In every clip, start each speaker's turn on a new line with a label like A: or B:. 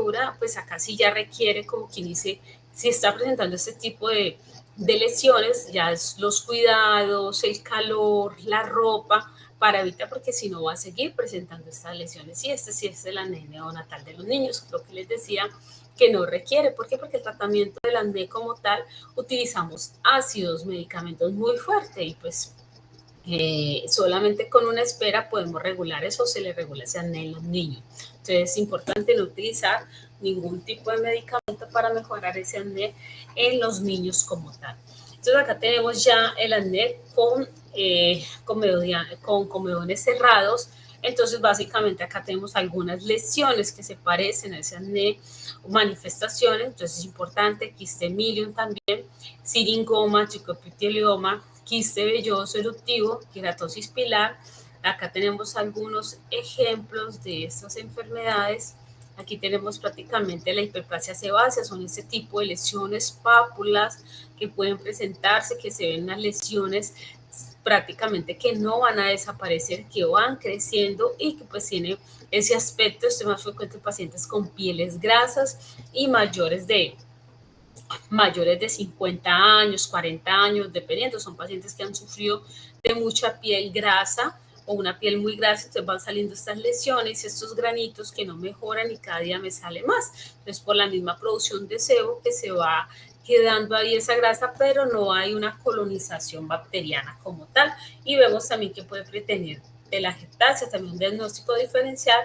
A: dura, pues acá sí ya requiere, como quien dice, si está presentando este tipo de lesiones, ya es los cuidados, el calor, la ropa, para evitar, porque si no va a seguir presentando estas lesiones. Y este sí es el acné neonatal de los niños, lo que les decía, que no requiere. ¿Por qué? Porque el tratamiento del acné como tal, utilizamos ácidos, medicamentos muy fuertes y pues solamente con una espera podemos regular eso, se le regula ese acné en los niños. Entonces es importante no utilizar ningún tipo de medicamento para mejorar ese acné en los niños como tal. Entonces acá tenemos ya el acné con comedones cerrados. Entonces básicamente acá tenemos algunas lesiones que se parecen a ese acné, manifestaciones. Entonces es importante, quiste milium también, siringoma, tricoepitelioma, quiste velloso eruptivo, queratosis pilar. Acá tenemos algunos ejemplos de estas enfermedades. Aquí tenemos prácticamente la hiperplasia sebácea, son este tipo de lesiones, pápulas que pueden presentarse, que se ven las lesiones prácticamente que no van a desaparecer, que van creciendo y que pues tiene ese aspecto. Esto es más frecuente en pacientes con pieles grasas y mayores de 50 años, 40 años, dependiendo, son pacientes que han sufrido de mucha piel grasa o una piel muy grasa, entonces van saliendo estas lesiones, estos granitos que no mejoran y cada día me sale más. Entonces por la misma producción de sebo que se va quedando ahí esa grasa, pero no hay una colonización bacteriana como tal. Y vemos también que puede pretener telangiectasia, también un diagnóstico diferencial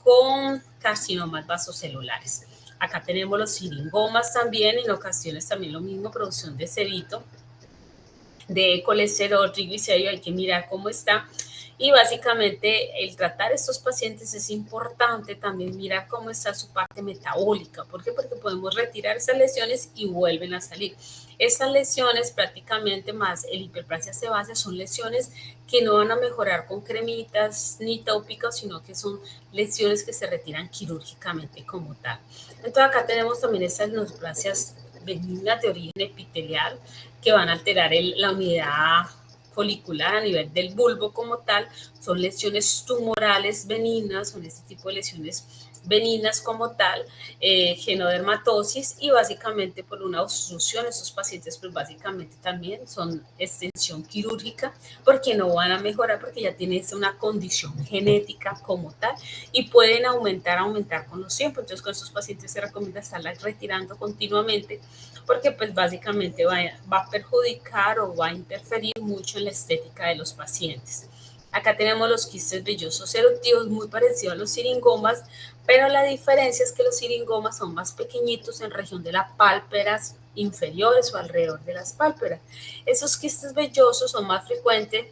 A: con carcinomas vasocelulares. Acá tenemos los siringomas también, en ocasiones también lo mismo, producción de sebito, de colesterol, triglicéridos, hay que mirar cómo está. Y básicamente el tratar a estos pacientes es importante también mirar cómo está su parte metabólica. ¿Por qué? Porque podemos retirar esas lesiones y vuelven a salir. Estas lesiones prácticamente más el hiperplasia sebácea son lesiones que no van a mejorar con cremitas ni tópicos, sino que son lesiones que se retiran quirúrgicamente como tal. Entonces acá tenemos también estas neoplasias benignas de origen epitelial que van a alterar la unidad folicular a nivel del bulbo como tal. Son lesiones tumorales benignas, son este tipo de lesiones benignas como tal, genodermatosis, y básicamente por una obstrucción, estos pacientes pues básicamente también son extensión quirúrgica porque no van a mejorar, porque ya tienen una condición genética como tal y pueden aumentar con los tiempos. Entonces con estos pacientes se recomienda estarla retirando continuamente porque pues básicamente va a perjudicar o va a interferir mucho en la estética de los pacientes. Acá tenemos los quistes vellosos eruptivos, muy parecidos a los siringomas, pero la diferencia es que los siringomas son más pequeñitos en región de las pálpebras inferiores o alrededor de las pálpebras. Esos quistes vellosos son más frecuentes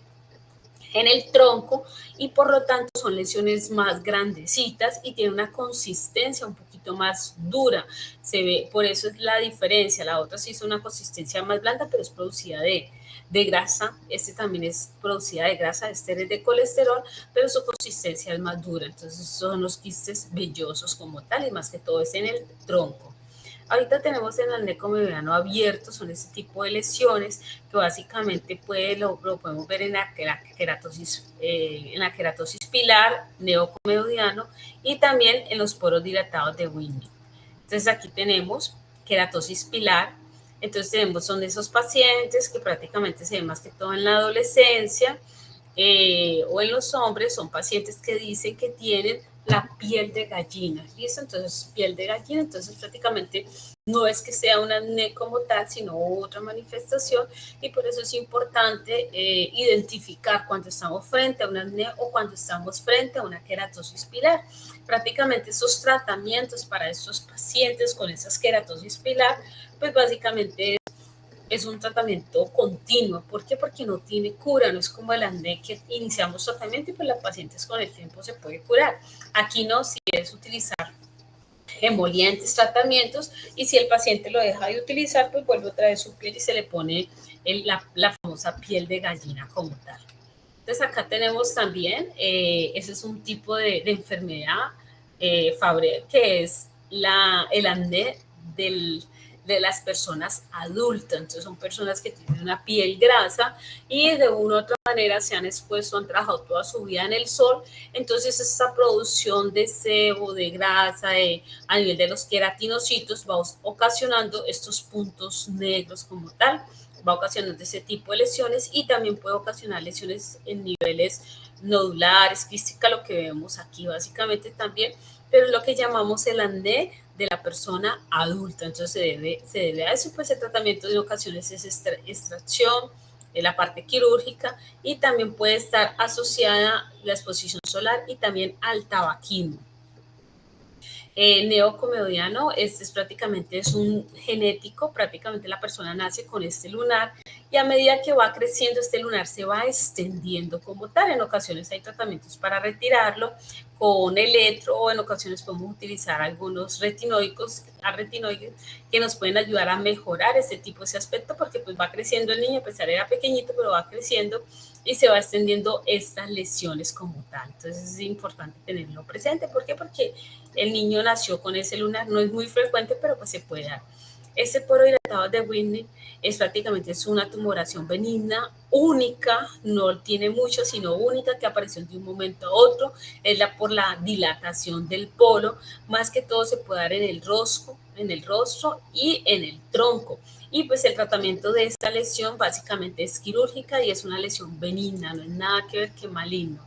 A: en el tronco y por lo tanto son lesiones más grandecitas y tienen una consistencia un poquito más dura. Se ve, por eso es la diferencia. La otra sí es una consistencia más blanda, pero es producida de grasa. Este también es producida de grasa, este es de colesterol, pero su consistencia es más dura. Entonces son los quistes vellosos como tal y más que todo es en el tronco. Ahorita tenemos el acné comedoriano abierto, son ese tipo de lesiones que básicamente lo podemos ver en la queratosis pilar, neocomedoriano y también en los poros dilatados de Winning. Entonces aquí tenemos queratosis pilar. Entonces son esos pacientes que prácticamente se ven más que todo en la adolescencia o en los hombres, son pacientes que dicen que tienen la piel de gallina, ¿listo? Entonces, piel de gallina, entonces prácticamente no es que sea un acné como tal, sino otra manifestación, y por eso es importante identificar cuando estamos frente a un acné o cuando estamos frente a una queratosis pilar. Prácticamente esos tratamientos para estos pacientes con esas queratosis pilar, pues básicamente es un tratamiento continuo. ¿Por qué? Porque no tiene cura, no es como el acné que iniciamos tratamiento y pues la paciente con el tiempo se puede curar. Aquí no, si es utilizar emolientes, tratamientos, y si el paciente lo deja de utilizar, pues vuelve otra vez su piel y se le pone la famosa piel de gallina como tal. Entonces acá tenemos también, ese es un tipo de enfermedad, Fabre, que es el acné de las personas adultas. Entonces son personas que tienen una piel grasa y de una u otra manera se han expuesto, han trabajado toda su vida en el sol. Entonces esta producción de sebo, de grasa, a nivel de los queratinocitos va ocasionando estos puntos negros como tal, va ocasionando ese tipo de lesiones y también puede ocasionar lesiones en niveles nodulares, quística, lo que vemos aquí básicamente también, pero es lo que llamamos el acné de la persona adulta. Entonces se debe a eso, pues el tratamiento en ocasiones es extracción, la parte quirúrgica, y también puede estar asociada la exposición solar y también al tabaquismo. Neocomediano, este es prácticamente es un genético, prácticamente la persona nace con este lunar y a medida que va creciendo este lunar se va extendiendo como tal. En ocasiones hay tratamientos para retirarlo con electro o en ocasiones podemos utilizar algunos retinoides que nos pueden ayudar a mejorar este tipo, ese aspecto, porque pues va creciendo el niño, a pesar de era pequeñito, pero va creciendo y se va extendiendo estas lesiones como tal. Entonces es importante tenerlo presente. ¿Por qué? Porque el niño nació con ese lunar, no es muy frecuente, pero pues se puede dar. Este poro dilatado de Whitney es prácticamente una tumoración benigna, única, no tiene mucho, sino única, que apareció de un momento a otro, es por la dilatación del polo, más que todo se puede dar en el rostro y en el tronco. Y pues el tratamiento de esta lesión básicamente es quirúrgica y es una lesión benigna, no es nada que ver que maligno.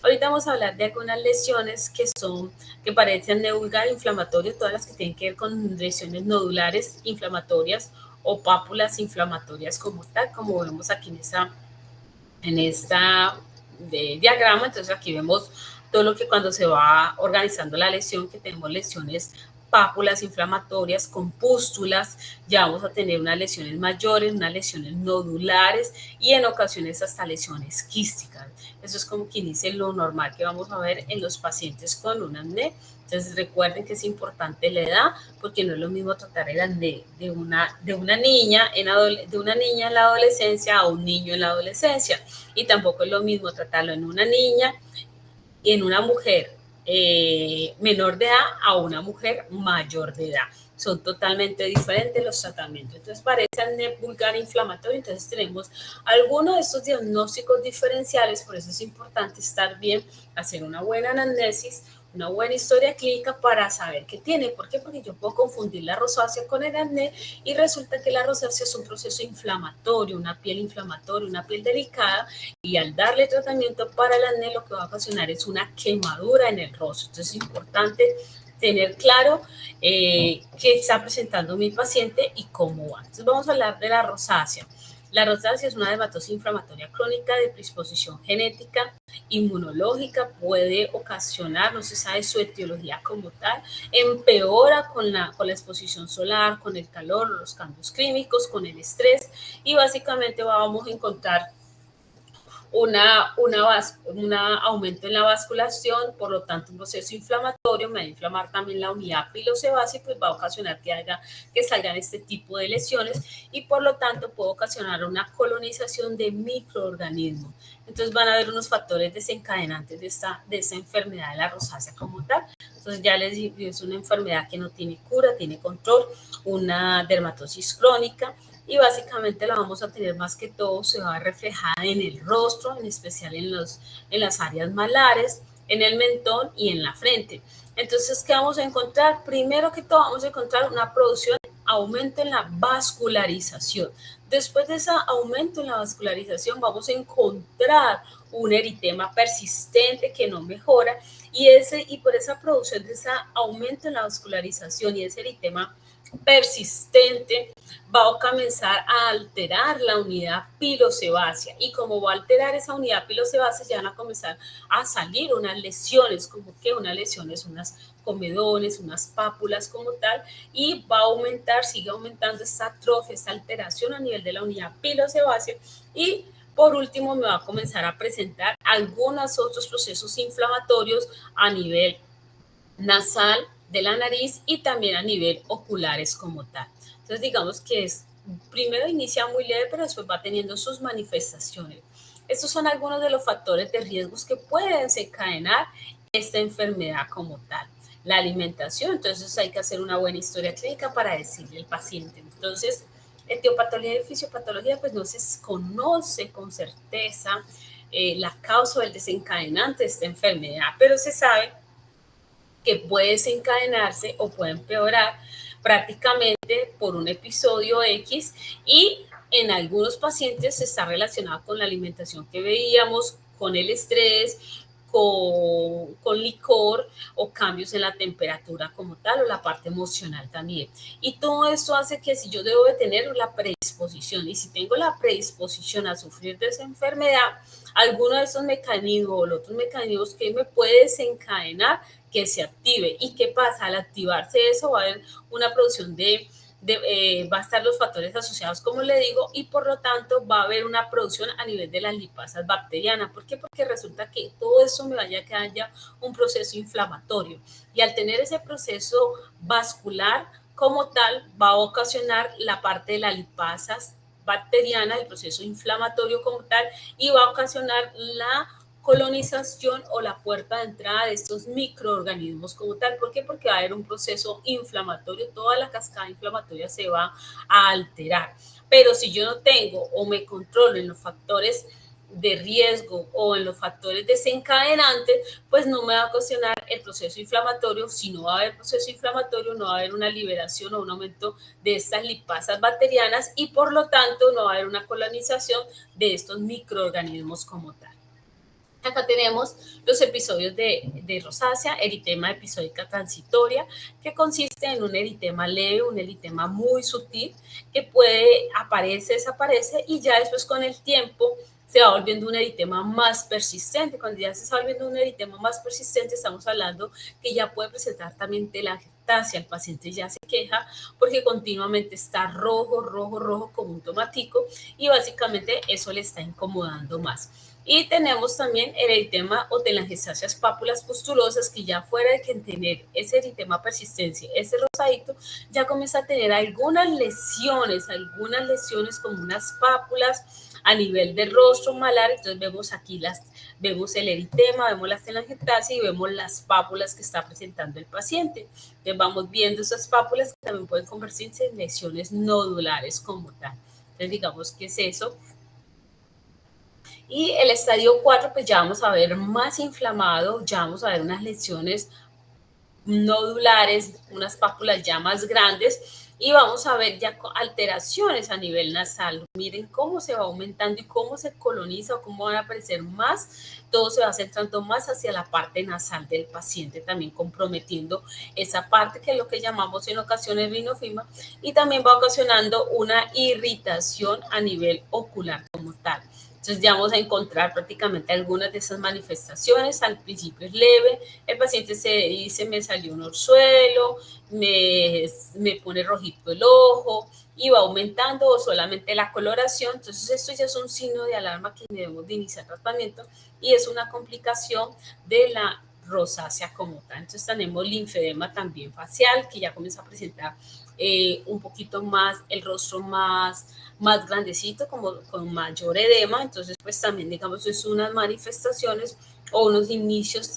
A: Ahorita vamos a hablar de algunas lesiones que parecen nebular inflamatorias, todas las que tienen que ver con lesiones nodulares inflamatorias o pápulas inflamatorias como tal, como vemos aquí en esta diagrama. Entonces aquí vemos todo lo que cuando se va organizando la lesión, que tenemos lesiones pápulas inflamatorias con pústulas, ya vamos a tener unas lesiones mayores, unas lesiones nodulares y en ocasiones hasta lesiones quísticas. Eso es como quien dice lo normal que vamos a ver en los pacientes con un acné. Entonces recuerden que es importante la edad, porque no es lo mismo tratar el acné de una niña en la adolescencia a un niño en la adolescencia. Y tampoco es lo mismo tratarlo en una niña y en una mujer menor de edad a una mujer mayor de edad. Son totalmente diferentes los tratamientos. Entonces, para ese acné vulgar inflamatorio, entonces tenemos algunos de estos diagnósticos diferenciales. Por eso es importante estar bien, hacer una buena anamnesis, una buena historia clínica para saber qué tiene. ¿Por qué? Porque yo puedo confundir la rosácea con el acné y resulta que la rosácea es un proceso inflamatorio, una piel inflamatoria, una piel delicada, y al darle tratamiento para el acné lo que va a ocasionar es una quemadura en el rostro. Entonces es importante tener claro qué está presentando mi paciente y cómo va. Entonces vamos a hablar de la rosácea. La rosácea es una dermatosis inflamatoria crónica de predisposición genética, inmunológica, puede ocasionar, no se sabe su etiología como tal, empeora con la exposición solar, con el calor, los cambios clínicos, con el estrés, y básicamente vamos a encontrar un aumento en la vasculación, por lo tanto un proceso inflamatorio, me va a inflamar también la unidad pilosebácea y pues va a ocasionar que salgan este tipo de lesiones y por lo tanto puede ocasionar una colonización de microorganismos. Entonces van a haber unos factores desencadenantes de esta enfermedad de la rosácea como tal. Entonces ya les digo, es una enfermedad que no tiene cura, tiene control, una dermatosis crónica, y básicamente la vamos a tener más que todo, se va a reflejar en el rostro, en especial en las áreas malares, en el mentón y en la frente. Entonces, ¿qué vamos a encontrar? Primero que todo, vamos a encontrar una producción, aumento en la vascularización. Después de ese aumento en la vascularización, vamos a encontrar un eritema persistente que no mejora, y por esa producción de ese aumento en la vascularización y ese eritema persistente va a comenzar a alterar la unidad pilosebácea, y como va a alterar esa unidad pilosebácea ya van a comenzar a salir unas lesiones, como que unas lesiones, unas comedones, unas pápulas como tal, y va a aumentar, sigue aumentando esta atrofia, esta alteración a nivel de la unidad pilosebácea, y por último me va a comenzar a presentar algunos otros procesos inflamatorios a nivel nasal, de la nariz y también a nivel oculares como tal. Entonces digamos que primero inicia muy leve, pero después va teniendo sus manifestaciones. Estos son algunos de los factores de riesgos que pueden desencadenar esta enfermedad como tal. la alimentación. Entonces hay que hacer una buena historia clínica para decirle al paciente. Entonces, etiopatología y fisiopatología, pues no se conoce con certeza la causa o el desencadenante de esta enfermedad, pero se sabe que puede desencadenarse o puede empeorar prácticamente por un episodio X, y en algunos pacientes está relacionado con la alimentación que veíamos, con el estrés, con licor o cambios en la temperatura como tal, o la parte emocional también. Y todo esto hace que si yo debo de tener la predisposición, y si tengo la predisposición a sufrir de esa enfermedad, alguno de esos mecanismos o los otros mecanismos que me puede desencadenar que se active. ¿Y qué pasa? Al activarse eso va a haber una producción va a estar los factores asociados, como le digo, y por lo tanto va a haber una producción a nivel de las lipasas bacterianas. ¿Por qué? Porque resulta que todo eso me vaya a que haya un proceso inflamatorio, y al tener ese proceso vascular como tal va a ocasionar la parte de las lipasas bacterianas, el proceso inflamatorio como tal, y va a ocasionar la colonización o la puerta de entrada de estos microorganismos como tal. ¿Por qué? Porque va a haber un proceso inflamatorio, toda la cascada inflamatoria se va a alterar. Pero si yo no tengo o me controlo en los factores de riesgo o en los factores desencadenantes, pues no me va a ocasionar el proceso inflamatorio. Si no va a haber proceso inflamatorio, no va a haber una liberación o un aumento de estas lipasas bacterianas, y por lo tanto no va a haber una colonización de estos microorganismos como tal. Acá tenemos los episodios de rosácea, eritema episódica transitoria, que consiste en un eritema leve, un eritema muy sutil, que aparece, desaparece, y ya después con el tiempo se va volviendo un eritema más persistente. Cuando ya se está volviendo un eritema más persistente, estamos hablando que ya puede presentar también telangiectasia. El paciente ya se queja porque continuamente está rojo, rojo, rojo como un tomatico, y básicamente eso le está incomodando más. Y tenemos también el eritema o telangiectasias pápulas pustulosas, que ya fuera de que tener ese eritema persistencia, ese rosadito, ya comienza a tener algunas lesiones como unas pápulas a nivel del rostro malar. Entonces vemos aquí vemos el eritema, vemos las telangiectasias y vemos las pápulas que está presentando el paciente. Entonces vamos viendo esas pápulas que también pueden convertirse en lesiones nodulares como tal. Entonces digamos que es eso. Y el estadio 4, pues ya vamos a ver más inflamado, ya vamos a ver unas lesiones nodulares, unas pápulas ya más grandes, y vamos a ver ya alteraciones a nivel nasal. Miren cómo se va aumentando y cómo se coloniza o cómo van a aparecer más. Todo se va centrando más hacia la parte nasal del paciente, también comprometiendo esa parte que es lo que llamamos en ocasiones rinofima, y también va ocasionando una irritación a nivel ocular como tal. Entonces ya vamos a encontrar prácticamente algunas de esas manifestaciones. Al principio es leve, el paciente se dice me salió un orzuelo, me pone rojito el ojo, y va aumentando, o solamente la coloración. Entonces esto ya es un signo de alarma que debemos de iniciar tratamiento, y es una complicación de la rosácea como tal. Entonces tenemos linfedema también facial, que ya comienza a presentar un poquito más el rostro más grandecito, como con mayor edema. Entonces pues también digamos es unas manifestaciones o unos inicios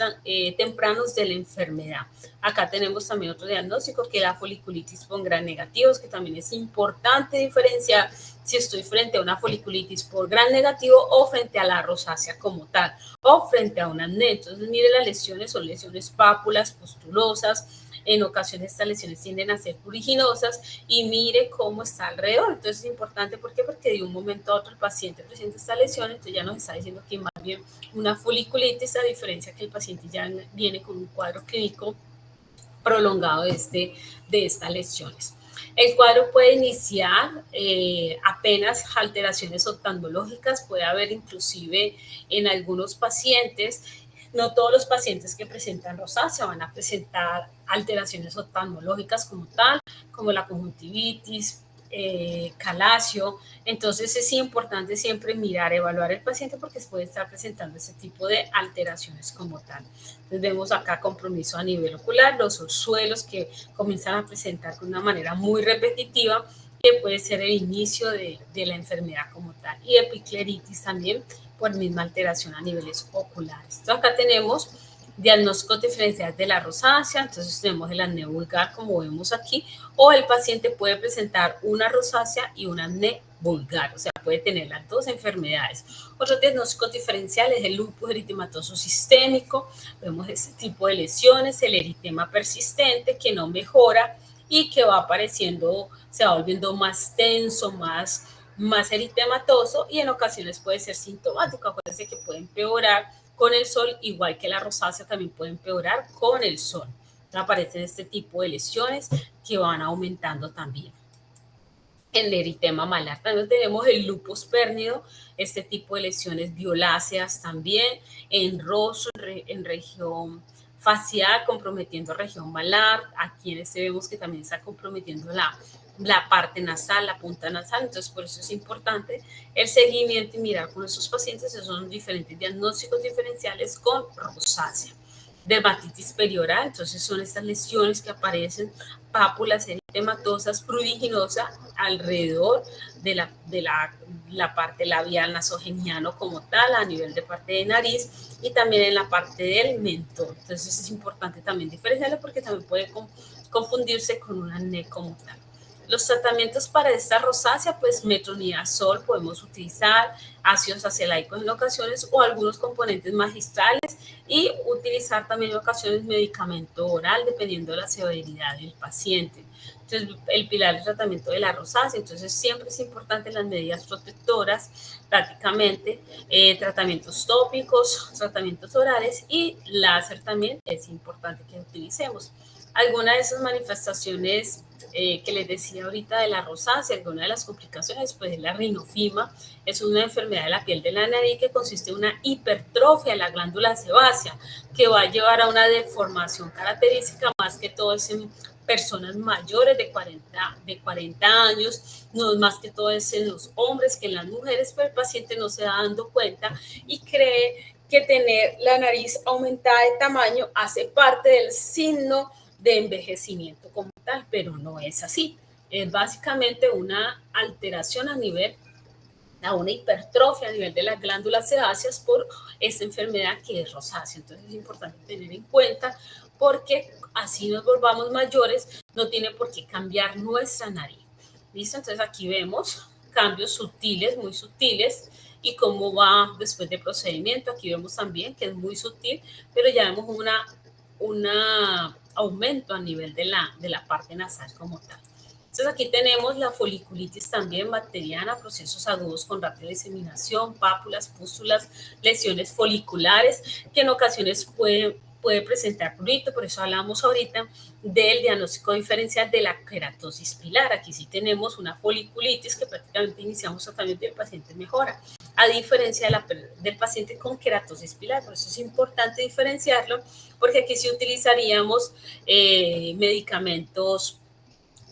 A: tempranos de la enfermedad. Acá tenemos también otro diagnóstico, que es la foliculitis por gran negativos, que también es importante diferenciar si estoy frente a una foliculitis por gran negativo o frente a la rosácea como tal, o frente a un acné. Entonces mire, las lesiones son lesiones pápulas pustulosas. En ocasiones estas lesiones tienden a ser pruriginosas, y mire cómo está alrededor. Entonces es importante, ¿por qué? Porque de un momento a otro el paciente presenta esta lesión, entonces ya nos está diciendo que más bien una foliculitis, a diferencia que el paciente ya viene con un cuadro clínico prolongado de estas lesiones. El cuadro puede iniciar apenas alteraciones oftalmológicas, puede haber inclusive en algunos pacientes. No todos los pacientes que presentan rosácea van a presentar alteraciones oftalmológicas como tal, como la conjuntivitis, calacio. Entonces es importante siempre mirar, evaluar el paciente, porque puede estar presentando ese tipo de alteraciones como tal. Entonces vemos acá compromiso a nivel ocular, los orzuelos que comienzan a presentar de una manera muy repetitiva, que puede ser el inicio de la enfermedad como tal, y epicleritis también por misma alteración a niveles oculares. Entonces acá tenemos diagnósticos diferenciales de la rosácea. Entonces tenemos el acné vulgar, como vemos aquí, o el paciente puede presentar una rosácea y un acné vulgar, o sea, puede tener las dos enfermedades. Otros diagnósticos diferenciales es el lupus eritematoso sistémico. Vemos este tipo de lesiones, el eritema persistente que no mejora y que va apareciendo, se va volviendo más tenso, más eritematoso, y en ocasiones puede ser sintomático. Acuérdense que puede empeorar con el sol, igual que la rosácea también puede empeorar con el sol. Aparecen este tipo de lesiones que van aumentando también. En el eritema malar también tenemos el lupus pérnido, este tipo de lesiones violáceas también, en rostro, en región facial, comprometiendo región malar. Aquí en este vemos que también está comprometiendo la parte nasal, la punta nasal. Entonces, por eso es importante el seguimiento y mirar con esos pacientes. Esos son diferentes diagnósticos diferenciales con rosácea. Dermatitis perioral, entonces son estas lesiones que aparecen, pápulas eritematosas pruriginosas alrededor de la parte labial nasogeniano como tal, a nivel de parte de nariz y también en la parte del mentón. Entonces es importante también diferenciarlo porque también puede confundirse con un acné como tal. Los tratamientos para esta rosácea, pues metronidazol podemos utilizar, ácidos acelaicos en ocasiones o algunos componentes magistrales, y utilizar también en ocasiones medicamento oral dependiendo de la severidad del paciente. Entonces, el pilar del tratamiento de la rosácea, entonces siempre es importante las medidas protectoras, prácticamente tratamientos tópicos, tratamientos orales y láser también es importante que utilicemos. Alguna de esas manifestaciones que les decía ahorita de la rosácea, alguna de las complicaciones, pues es la rinofima, es una enfermedad de la piel de la nariz que consiste en una hipertrofia de la glándula sebácea, que va a llevar a una deformación característica, más que todo es en personas mayores de 40 años, no es más que todo es en los hombres que en las mujeres, pero el paciente no se va dando cuenta y cree que tener la nariz aumentada de tamaño hace parte del signo de envejecimiento como tal, pero no es así. Es básicamente una alteración a una hipertrofia a nivel de las glándulas sebáceas por esta enfermedad que es rosácea. Entonces es importante tener en cuenta porque así nos volvamos mayores, no tiene por qué cambiar nuestra nariz. ¿Listo? Entonces aquí vemos cambios sutiles, muy sutiles, y cómo va después del procedimiento. Aquí vemos también que es muy sutil, pero ya vemos un aumento a nivel de la parte nasal como tal. Entonces aquí tenemos la foliculitis también bacteriana, procesos agudos con rápida diseminación, pápulas, pústulas, lesiones foliculares que en ocasiones puede presentar prurito. Por eso hablamos ahorita del diagnóstico diferencial de la queratosis pilar. Aquí sí tenemos una foliculitis que prácticamente iniciamos tratamiento y el paciente mejora, a diferencia del paciente con queratosis pilar. Por eso es importante diferenciarlo, porque aquí sí utilizaríamos medicamentos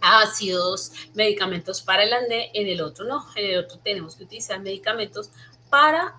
A: ácidos, medicamentos para el acné, en el otro no, en el otro tenemos que utilizar medicamentos para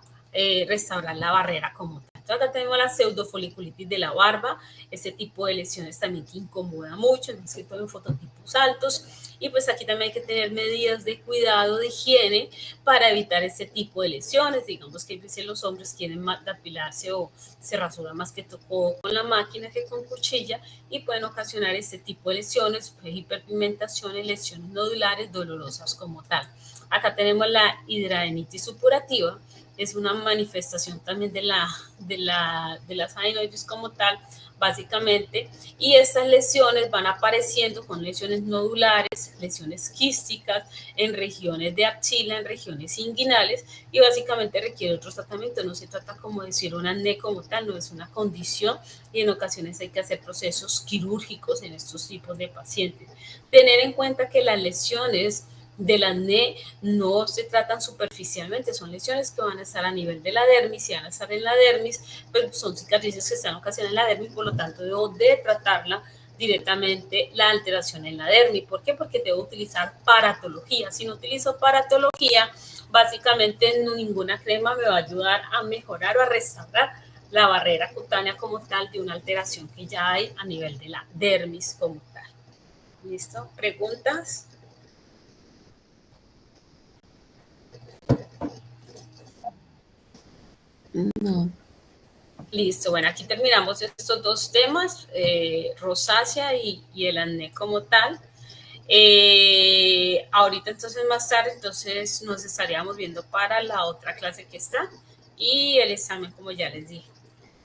A: restaurar la barrera como tal. Entonces acá tenemos la pseudofoliculitis de la barba, este tipo de lesiones también que incomoda mucho, más que todo en fototipos altos, y pues aquí también hay que tener medidas de cuidado, de higiene, para evitar este tipo de lesiones. Digamos que a veces los hombres quieren depilarse o se rasuran más que todo con la máquina que con cuchilla, y pueden ocasionar este tipo de lesiones, pues, hiperpigmentaciones, lesiones nodulares dolorosas como tal. Acá tenemos la hidradenitis supurativa, es una manifestación también de las adenoides como tal, básicamente, y estas lesiones van apareciendo con lesiones nodulares, lesiones quísticas en regiones de axila, en regiones inguinales, y básicamente requiere otro tratamiento. No se trata como decir un acné como tal, no es una condición, y en ocasiones hay que hacer procesos quirúrgicos en estos tipos de pacientes. Tener en cuenta que las lesiones del acné no se tratan superficialmente, son lesiones que van a estar a nivel de la dermis, y van a estar en la dermis, pero son cicatrices que están ocasionadas en la dermis, por lo tanto debo de tratarla directamente la alteración en la dermis. ¿Por qué? Porque debo utilizar paratología. Si no utilizo paratología, básicamente ninguna crema me va a ayudar a mejorar o a restaurar la barrera cutánea como tal de una alteración que ya hay a nivel de la dermis como tal. ¿Listo? ¿Preguntas?
B: No.
A: Listo, bueno, aquí terminamos estos dos temas, rosácea y el acné como tal. Ahorita entonces más tarde entonces nos estaríamos viendo para la otra clase que está y el examen como ya les dije.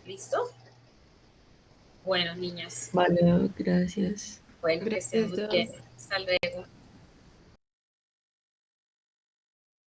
A: ¿Listo? Bueno, niñas.
B: Vale, gracias.
A: Bueno, que estén muy bien.
C: Gracias.
A: Hasta luego.